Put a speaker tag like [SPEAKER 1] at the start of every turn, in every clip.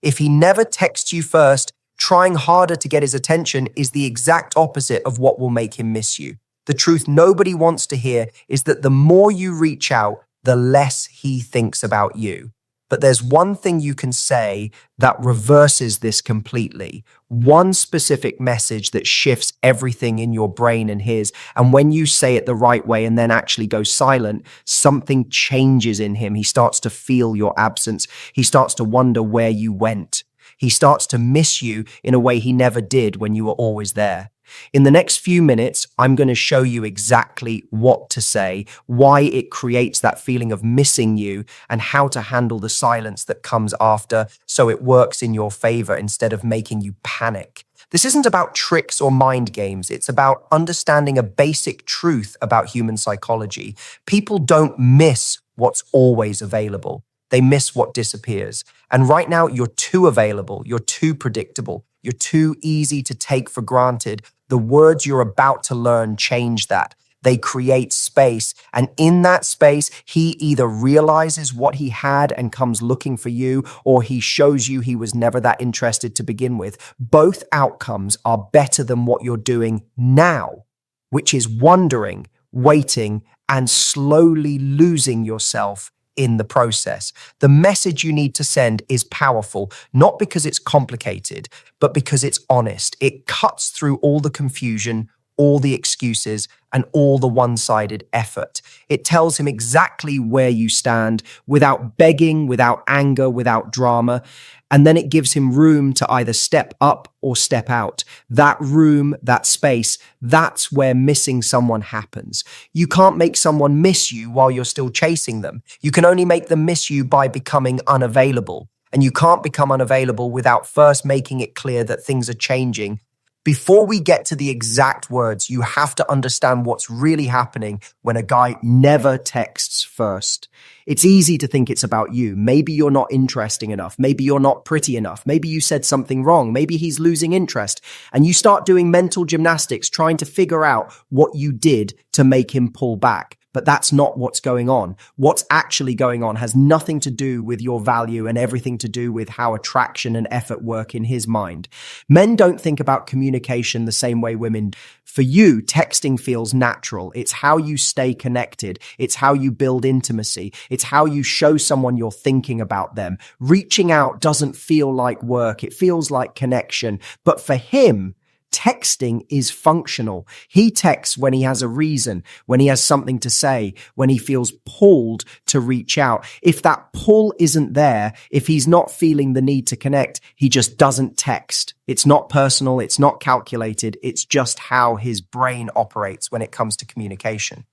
[SPEAKER 1] If he never texts you first, trying harder to get his attention is the exact opposite of what will make him miss you. The truth nobody wants to hear is that the more you reach out, the less he thinks about you. But there's one thing you can say that reverses this completely. One specific message that shifts everything in your brain and his. And when you say it the right way and then actually go silent, something changes in him. He starts to feel your absence. He starts to wonder where you went. He starts to miss you in a way he never did when you were always there. In the next few minutes, I'm going to show you exactly what to say, why it creates that feeling of missing you, and how to handle the silence that comes after so it works in your favor instead of making you panic. This isn't about tricks or mind games. It's about understanding a basic truth about human psychology. People don't miss what's always available. They miss what disappears. And right now, you're too available. You're too predictable. You're too easy to take for granted. The words you're about to learn change that. They create space. And in that space, he either realizes what he had and comes looking for you, or he shows you he was never that interested to begin with. Both outcomes are better than what you're doing now, which is wondering, waiting, and slowly losing yourself in the process. The message you need to send is powerful, not because it's complicated, but because it's honest. It cuts through all the confusion, all the excuses, and all the one-sided effort. It tells him exactly where you stand without begging, without anger, without drama. And then it gives him room to either step up or step out. That room, that space, that's where missing someone happens. You can't make someone miss you while you're still chasing them. You can only make them miss you by becoming unavailable. And you can't become unavailable without first making it clear that things are changing. Before we get to the exact words, you have to understand what's really happening when a guy never texts first. It's easy to think it's about you. Maybe you're not interesting enough. Maybe you're not pretty enough. Maybe you said something wrong. Maybe he's losing interest. And you start doing mental gymnastics, trying to figure out what you did to make him pull back. But that's not what's going on. What's actually going on has nothing to do with your value and everything to do with how attraction and effort work in his mind. Men don't think about communication the same way women. For you, texting feels natural. It's how you stay connected. It's how you build intimacy. It's how you show someone you're thinking about them. Reaching out doesn't feel like work. It feels like connection. But for him, texting is functional. He texts when he has a reason, when he has something to say, when he feels pulled to reach out. If that pull isn't there, if he's not feeling the need to connect, he just doesn't text. It's not personal. It's not calculated. It's just how his brain operates when it comes to communication.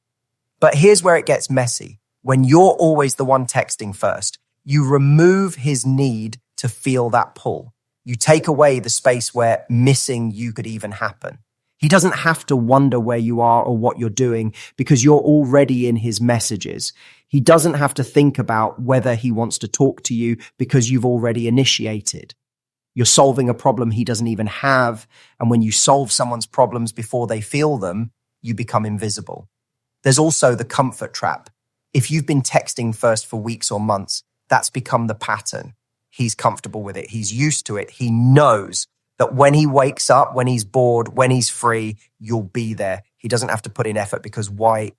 [SPEAKER 1] But here's where it gets messy. When you're always the one texting first, you remove his need to feel that pull. You take away the space where missing you could even happen. He doesn't have to wonder where you are or what you're doing because you're already in his messages. He doesn't have to think about whether he wants to talk to you because you've already initiated. You're solving a problem he doesn't even have. And when you solve someone's problems before they feel them, you become invisible. There's also the comfort trap. If you've been texting first for weeks or months, that's become the pattern. He's comfortable with it. He's used to it. He knows that when he wakes up, when he's bored, when he's free, you'll be there. He doesn't have to put in effort because why?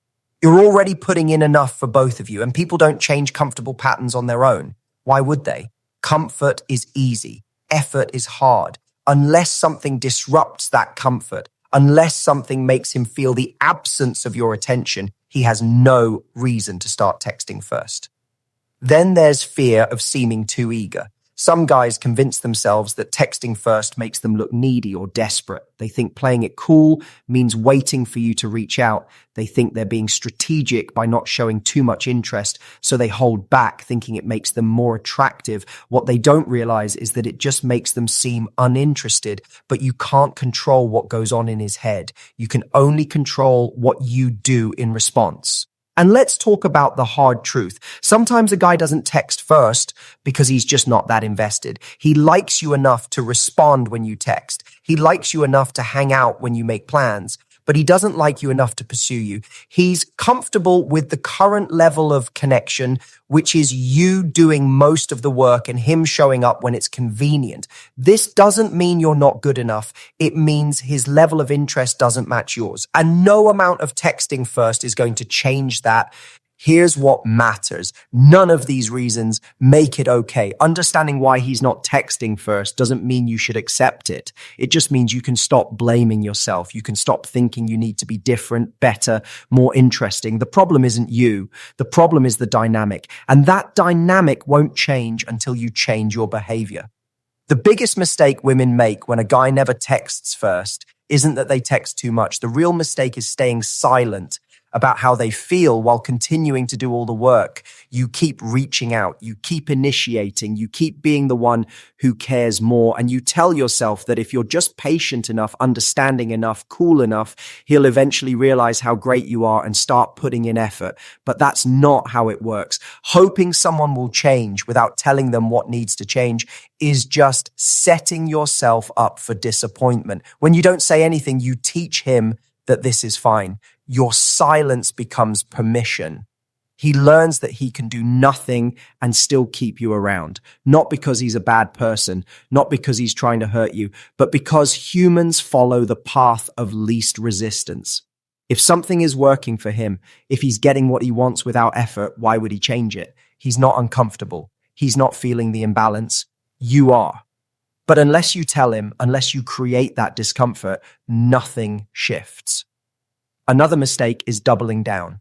[SPEAKER 1] You're already putting in enough for both of you, and people don't change comfortable patterns on their own. Why would they? Comfort is easy. Effort is hard. Unless something disrupts that comfort, unless something makes him feel the absence of your attention, he has no reason to start texting first. Then there's fear of seeming too eager. Some guys convince themselves that texting first makes them look needy or desperate. They think playing it cool means waiting for you to reach out. They think they're being strategic by not showing too much interest, so they hold back, thinking it makes them more attractive. What they don't realize is that it just makes them seem uninterested, but you can't control what goes on in his head. You can only control what you do in response. And let's talk about the hard truth. Sometimes a guy doesn't text first because he's just not that invested. He likes you enough to respond when you text. He likes you enough to hang out when you make plans. but he doesn't like you enough to pursue you. He's comfortable with the current level of connection, which is you doing most of the work and him showing up when it's convenient. This doesn't mean you're not good enough. It means his level of interest doesn't match yours. And no amount of texting first is going to change that. Here's what matters. None of these reasons make it okay. Understanding why he's not texting first doesn't mean you should accept it. It just means you can stop blaming yourself. You can stop thinking you need to be different, better, more interesting. The problem isn't you. The problem is the dynamic. And that dynamic won't change until you change your behavior. The biggest mistake women make when a guy never texts first isn't that they text too much. The real mistake is staying silent about how they feel while continuing to do all the work. You keep reaching out, you keep initiating, you keep being the one who cares more, and you tell yourself that if you're just patient enough, understanding enough, cool enough, he'll eventually realize how great you are and start putting in effort. But that's not how it works. Hoping someone will change without telling them what needs to change is just setting yourself up for disappointment. When you don't say anything, you teach him that this is fine. Your silence becomes permission. He learns that he can do nothing and still keep you around. Not because he's a bad person, not because he's trying to hurt you, but because humans follow the path of least resistance. If something is working for him, if he's getting what he wants without effort, why would he change it? He's not uncomfortable. He's not feeling the imbalance. You are. But unless you tell him, unless you create that discomfort, nothing shifts. Another mistake is doubling down.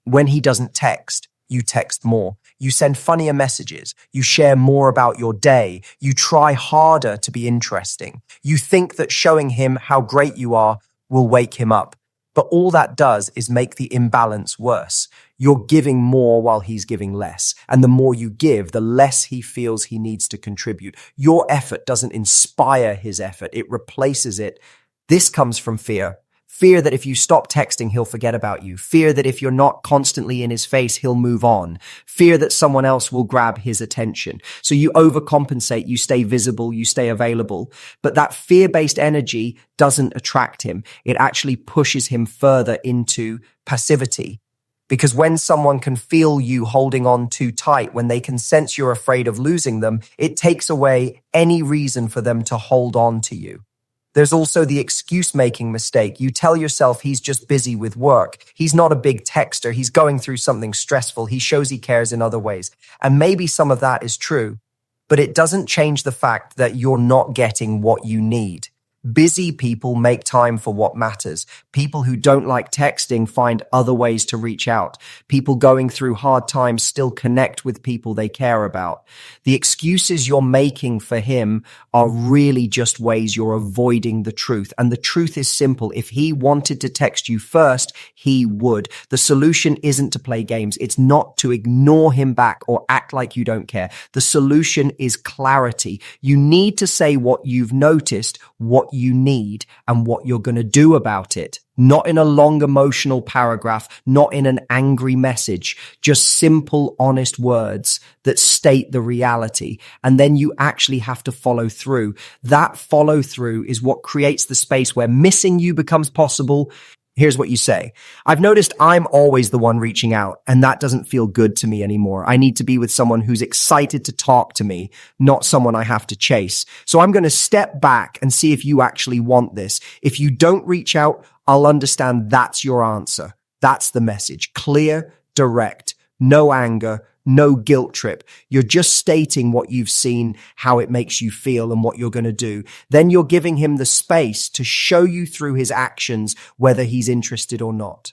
[SPEAKER 1] When he doesn't text, you text more. You send funnier messages. You share more about your day. You try harder to be interesting. You think that showing him how great you are will wake him up. But all that does is make the imbalance worse. You're giving more while he's giving less. And the more you give, the less he feels he needs to contribute. Your effort doesn't inspire his effort. It replaces it. This comes from fear. Fear that if you stop texting, he'll forget about you. Fear that if you're not constantly in his face, he'll move on. Fear that someone else will grab his attention. So you overcompensate, you stay visible, you stay available. But that fear-based energy doesn't attract him. It actually pushes him further into passivity. Because when someone can feel you holding on too tight, when they can sense you're afraid of losing them, it takes away any reason for them to hold on to you. There's also the excuse-making mistake. You tell yourself he's just busy with work. He's not a big texter. He's going through something stressful. He shows he cares in other ways. And maybe some of that is true, but it doesn't change the fact that you're not getting what you need. Busy people make time for what matters. People who don't like texting find other ways to reach out. People going through hard times still connect with people they care about. The excuses you're making for him are really just ways you're avoiding the truth. And the truth is simple. If he wanted to text you first, he would. The solution isn't to play games. It's not to ignore him back or act like you don't care. The solution is clarity. You need to say what you've noticed, what you need, and what you're going to do about it. Not in a long emotional paragraph, not in an angry message, just simple, honest words that state the reality. And then you actually have to follow through. That follow through is what creates the space where missing you becomes possible. Here's what you say. I've noticed I'm always the one reaching out, and that doesn't feel good to me anymore. I need to be with someone who's excited to talk to me, not someone I have to chase. So I'm going to step back and see if you actually want this. If you don't reach out, I'll understand that's your answer. That's the message. Clear, direct, no anger, no guilt trip. You're just stating what you've seen, how it makes you feel, and what you're going to do. Then you're giving him the space to show you through his actions whether he's interested or not.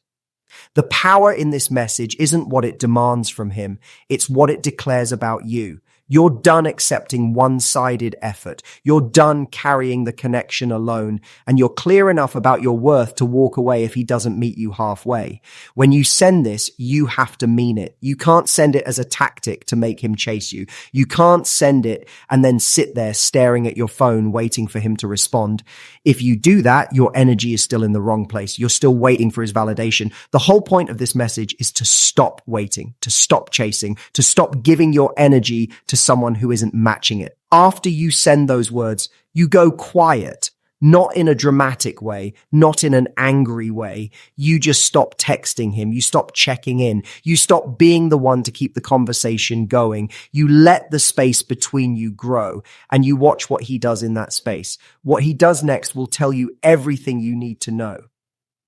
[SPEAKER 1] The power in this message isn't what it demands from him. It's what it declares about you. You're done accepting one-sided effort. You're done carrying the connection alone, and you're clear enough about your worth to walk away if he doesn't meet you halfway. When you send this, you have to mean it. You can't send it as a tactic to make him chase you. You can't send it and then sit there staring at your phone waiting for him to respond. If you do that, your energy is still in the wrong place. You're still waiting for his validation. The whole point of this message is to stop waiting, to stop chasing, to stop giving your energy to someone who isn't matching it. After you send those words, you go quiet. not in a dramatic way, not in an angry way. You just stop texting him. You stop checking in. You stop being the one to keep the conversation going. You let the space between you grow and you watch what he does in that space. What he does next will tell you everything you need to know.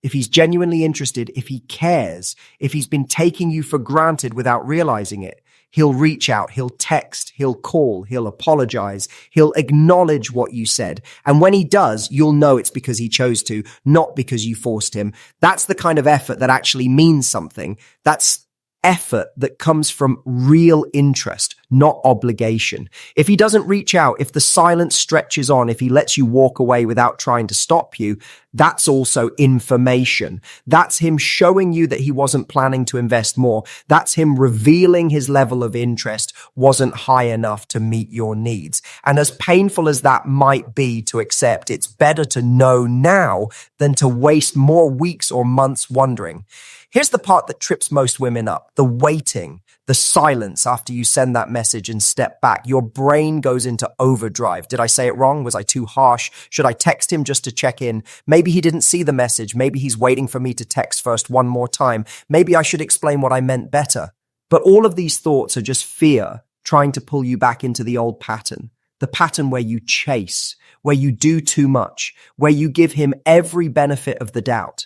[SPEAKER 1] If he's genuinely interested, if he cares, if he's been taking you for granted without realizing it, he'll reach out, he'll text, he'll call, he'll apologize, he'll acknowledge what you said. And when he does, you'll know it's because he chose to, not because you forced him. That's the kind of effort that actually means something. That's effort that comes from real interest, not obligation. If he doesn't reach out, if the silence stretches on, if he lets you walk away without trying to stop you, that's also information. That's him showing you that he wasn't planning to invest more. That's him revealing his level of interest wasn't high enough to meet your needs. And as painful as that might be to accept, it's better to know now than to waste more weeks or months wondering. Here's the part that trips most women up, the waiting, the silence after you send that message and step back. Your brain goes into overdrive. Did I say it wrong? Was I too harsh? Should I text him just to check in? Maybe he didn't see the message. Maybe he's waiting for me to text first one more time. Maybe I should explain what I meant better. But all of these thoughts are just fear trying to pull you back into the old pattern, the pattern where you chase, where you do too much, where you give him every benefit of the doubt.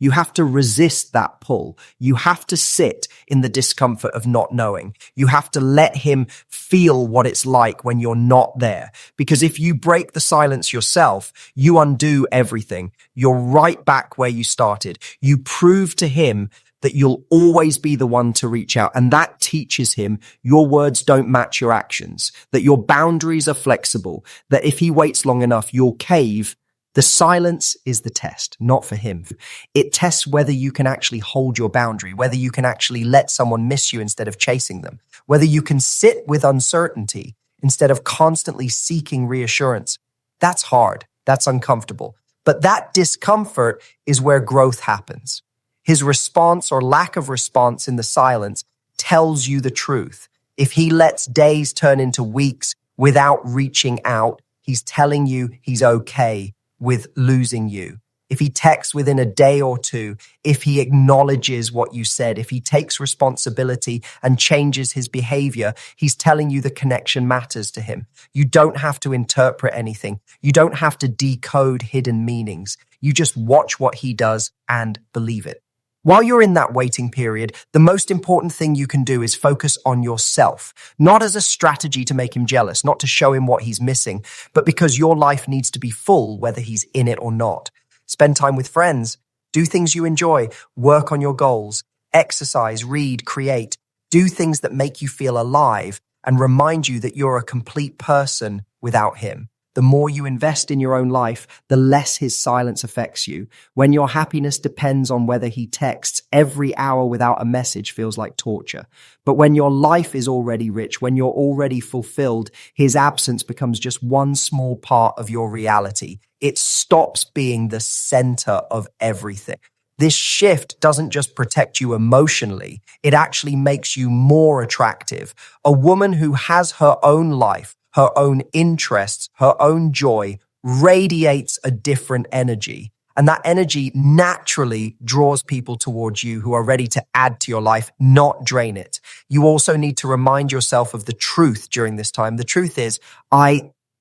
[SPEAKER 1] You have to resist that pull. You have to sit in the discomfort of not knowing. You have to let him feel what it's like when you're not there. Because if you break the silence yourself, you undo everything. You're right back where you started. You prove to him that you'll always be the one to reach out. And that teaches him your words don't match your actions, that your boundaries are flexible, that if he waits long enough, you'll cave. The silence is the test, not for him. It tests whether you can actually hold your boundary, whether you can actually let someone miss you instead of chasing them, whether you can sit with uncertainty instead of constantly seeking reassurance. That's hard. That's uncomfortable. But that discomfort is where growth happens. His response or lack of response in the silence tells you the truth. If he lets days turn into weeks without reaching out, he's telling you he's okay with losing you. If he texts within a day or two, if he acknowledges what you said, if he takes responsibility and changes his behavior, he's telling you the connection matters to him. You don't have to interpret anything. You don't have to decode hidden meanings. You just watch what he does and believe it. While you're in that waiting period, the most important thing you can do is focus on yourself, not as a strategy to make him jealous, not to show him what he's missing, but because your life needs to be full, whether he's in it or not. Spend time with friends, do things you enjoy, work on your goals, exercise, read, create, do things that make you feel alive and remind you that you're a complete person without him. The more you invest in your own life, the less his silence affects you. When your happiness depends on whether he texts, every hour without a message feels like torture. But when your life is already rich, when you're already fulfilled, his absence becomes just one small part of your reality. It stops being the center of everything. This shift doesn't just protect you emotionally, it actually makes you more attractive. A woman who has her own life, her own interests, her own joy, radiates a different energy. And that energy naturally draws people towards you who are ready to add to your life, not drain it. You also need to remind yourself of the truth during this time. The truth is,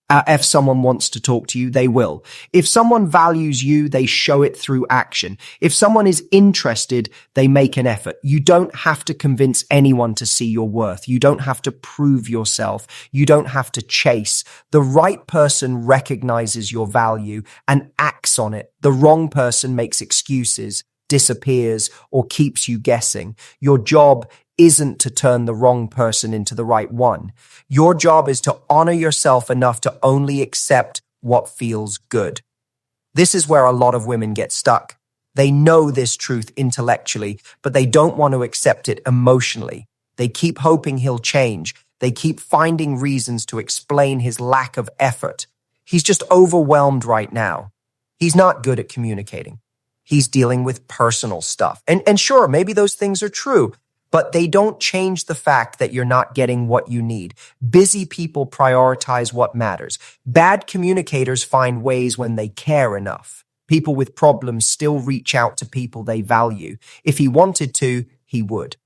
[SPEAKER 1] if someone wants to talk to you, they will. If someone values you, they show it through action. If someone is interested, they make an effort. You don't have to convince anyone to see your worth. You don't have to prove yourself. You don't have to chase. The right person recognizes your value and acts on it. The wrong person makes excuses, disappears, or keeps you guessing. Your job isn't to turn the wrong person into the right one. Your job is to honor yourself enough to only accept what feels good. This is where a lot of women get stuck. They know this truth intellectually, but they don't want to accept it emotionally. They keep hoping he'll change. They keep finding reasons to explain his lack of effort. He's just overwhelmed right now. He's not good at communicating. He's dealing with personal stuff. And sure, maybe those things are true. but they don't change the fact that you're not getting what you need. Busy people prioritize what matters. Bad communicators find ways when they care enough. People with problems still reach out to people they value. If he wanted to, he would.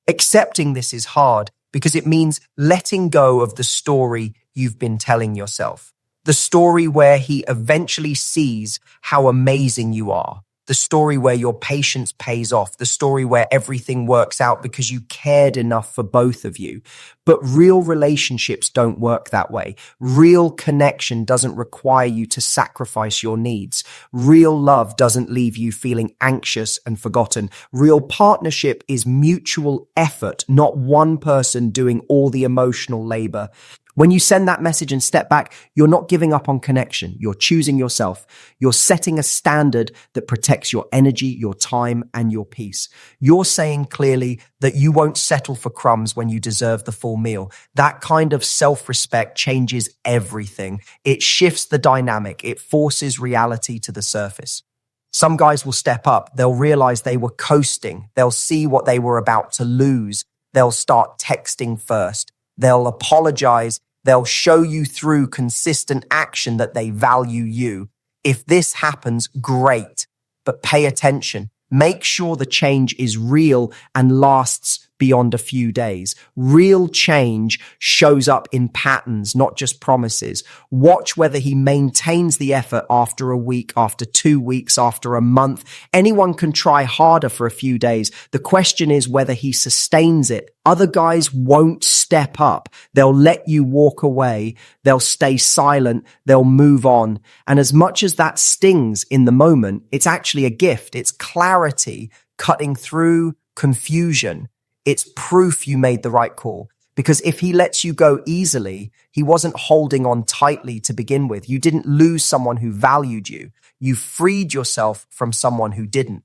[SPEAKER 1] Accepting this is hard because it means letting go of the story you've been telling yourself. The story where he eventually sees how amazing you are. The story where your patience pays off. The story where everything works out because you cared enough for both of you. But real relationships don't work that way. Real connection doesn't require you to sacrifice your needs. Real love doesn't leave you feeling anxious and forgotten. Real partnership is mutual effort, not one person doing all the emotional labor. When you send that message and step back, you're not giving up on connection. You're choosing yourself. You're setting a standard that protects your energy, your time, and your peace. You're saying clearly that you won't settle for crumbs when you deserve the full meal. That kind of self-respect changes everything. It shifts the dynamic. It forces reality to the surface. Some guys will step up. They'll realize they were coasting. They'll see what they were about to lose. They'll start texting first. They'll apologize. They'll show you through consistent action that they value you. If this happens, great, but pay attention. Make sure the change is real and lasts beyond a few days. Real change shows up in patterns, not just promises. Watch whether he maintains the effort after a week, after 2 weeks, after a month. Anyone can try harder for a few days. The question is whether he sustains it. Other guys won't step up. They'll let you walk away. They'll stay silent. They'll move on. And as much as that stings in the moment, it's actually a gift. It's clarity cutting through confusion. It's proof you made the right call. Because if he lets you go easily, he wasn't holding on tightly to begin with. You didn't lose someone who valued you. You freed yourself from someone who didn't.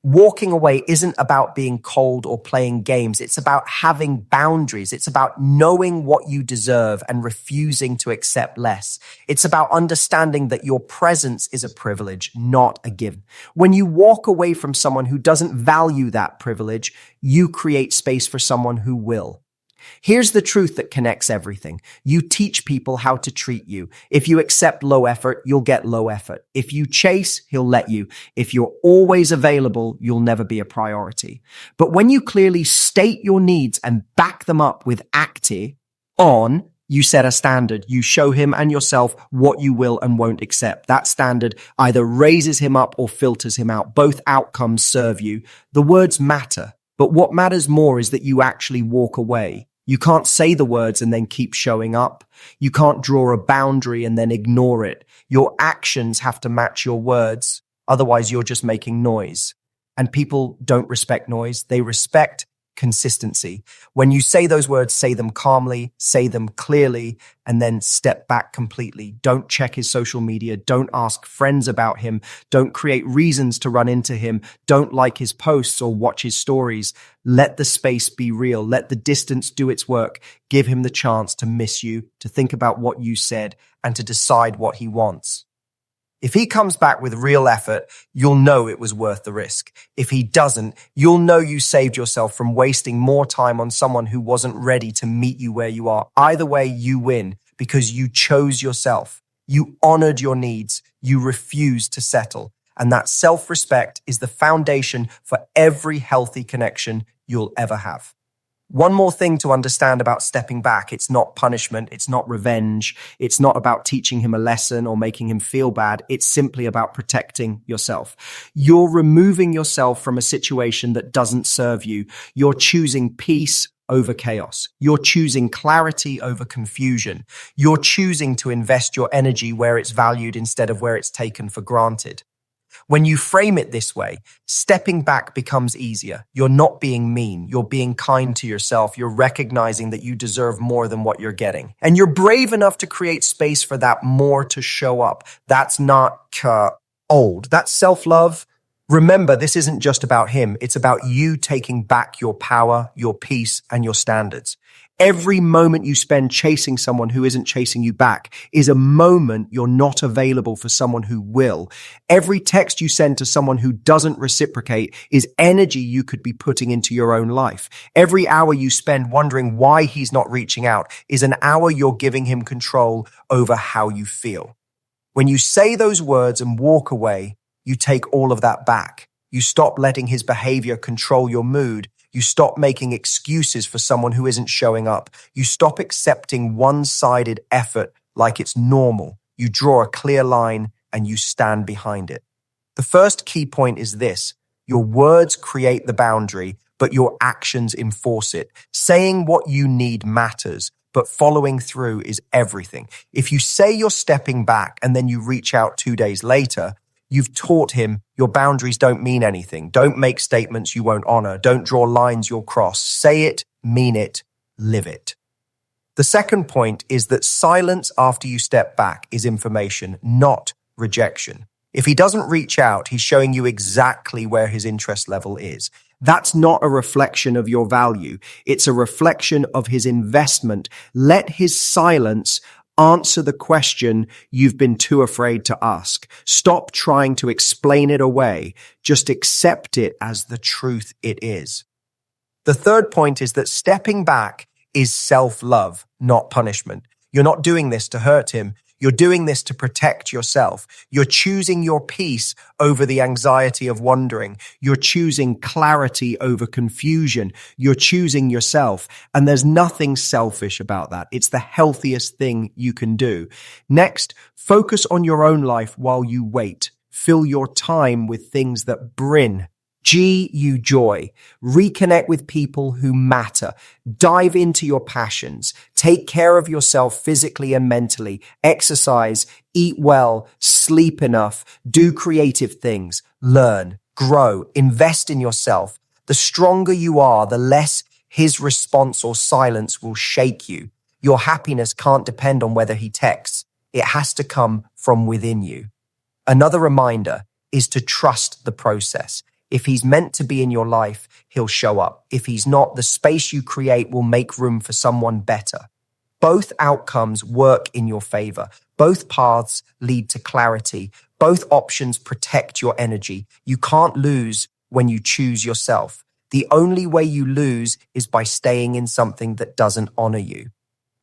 [SPEAKER 1] Walking away isn't about being cold or playing games. It's about having boundaries. It's about knowing what you deserve and refusing to accept less. It's about understanding that your presence is a privilege, not a given. When you walk away from someone who doesn't value that privilege, you create space for someone who will. Here's the truth that connects everything. You teach people how to treat you. If you accept low effort, you'll get low effort. If you chase, he'll let you. If you're always available, you'll never be a priority. But when you clearly state your needs and back them up with you set a standard. You show him and yourself what you will and won't accept. That standard either raises him up or filters him out. Both outcomes serve you. The words matter, but what matters more is that you actually walk away. You can't say the words and then keep showing up. You can't draw a boundary and then ignore it. Your actions have to match your words. Otherwise, you're just making noise. And people don't respect noise. They respect consistency. When you say those words, say them calmly, say them clearly, and then step back completely. Don't check his social media. Don't ask friends about him. Don't create reasons to run into him. Don't like his posts or watch his stories. Let the space be real. Let the distance do its work. Give him the chance to miss you, to think about what you said, and to decide what he wants. If he comes back with real effort, you'll know it was worth the risk. If he doesn't, you'll know you saved yourself from wasting more time on someone who wasn't ready to meet you where you are. Either way, you win because you chose yourself. You honored your needs. You refused to settle. And that self-respect is the foundation for every healthy connection you'll ever have. One more thing to understand about stepping back. It's not punishment. It's not revenge. It's not about teaching him a lesson or making him feel bad. It's simply about protecting yourself. You're removing yourself from a situation that doesn't serve you. You're choosing peace over chaos. You're choosing clarity over confusion. You're choosing to invest your energy where it's valued instead of where it's taken for granted. When you frame it this way, stepping back becomes easier. You're not being mean. You're being kind to yourself. You're recognizing that you deserve more than what you're getting. And you're brave enough to create space for that more to show up. That's not old. That's self-love. Remember, this isn't just about him. It's about you taking back your power, your peace, and your standards. Every moment you spend chasing someone who isn't chasing you back is a moment you're not available for someone who will. Every text you send to someone who doesn't reciprocate is energy you could be putting into your own life. Every hour you spend wondering why he's not reaching out is an hour you're giving him control over how you feel. When you say those words and walk away, you take all of that back. You stop letting his behavior control your mood. You stop making excuses for someone who isn't showing up. You stop accepting one-sided effort like it's normal. You draw a clear line and you stand behind it. The first key point is this: your words create the boundary, but your actions enforce it. Saying what you need matters, but following through is everything. If you say you're stepping back and then you reach out 2 days later, you've taught him your boundaries don't mean anything. Don't make statements you won't honor. Don't draw lines you'll cross. Say it, mean it, live it. The second point is that silence after you step back is information, not rejection. If he doesn't reach out, he's showing you exactly where his interest level is. That's not a reflection of your value. It's a reflection of his investment. Let his silence answer the question you've been too afraid to ask. Stop trying to explain it away. Just accept it as the truth it is. The third point is that stepping back is self-love, not punishment. You're not doing this to hurt him. You're doing this to protect yourself. You're choosing your peace over the anxiety of wandering. You're choosing clarity over confusion. You're choosing yourself. And there's nothing selfish about that. It's the healthiest thing you can do. Next, focus on your own life while you wait. Fill your time with things that bring you joy. Reconnect with people who matter. Dive into your passions. Take care of yourself physically and mentally. Exercise, eat well, sleep enough, do creative things, learn, grow, invest in yourself. The stronger you are, the less his response or silence will shake you. Your happiness can't depend on whether he texts. It has to come from within you. Another reminder is to trust the process. If he's meant to be in your life, he'll show up. If he's not, the space you create will make room for someone better. Both outcomes work in your favor. Both paths lead to clarity. Both options protect your energy. You can't lose when you choose yourself. The only way you lose is by staying in something that doesn't honor you.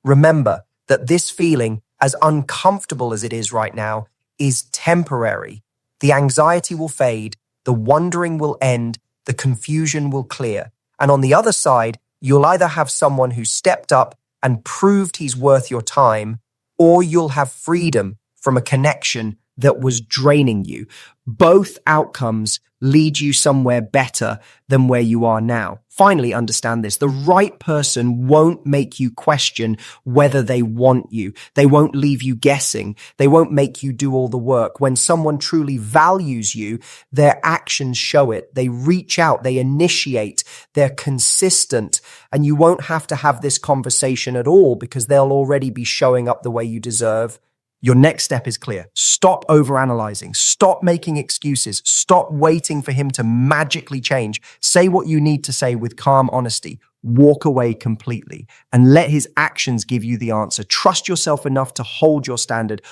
[SPEAKER 1] Remember that this feeling, as uncomfortable as it is right now, is temporary. The anxiety will fade. The wondering will end, the confusion will clear. And on the other side, you'll either have someone who stepped up and proved he's worth your time, or you'll have freedom from a connection that was draining you. Both outcomes lead you somewhere better than where you are now. Finally, understand this. The right person won't make you question whether they want you. They won't leave you guessing. They won't make you do all the work. When someone truly values you, their actions show it. They reach out, they initiate, they're consistent, and you won't have to have this conversation at all because they'll already be showing up the way you deserve. Your next step is clear. Stop overanalyzing. Stop making excuses. Stop waiting for him to magically change. Say what you need to say with calm honesty. Walk away completely and let his actions give you the answer. Trust yourself enough to hold your standard.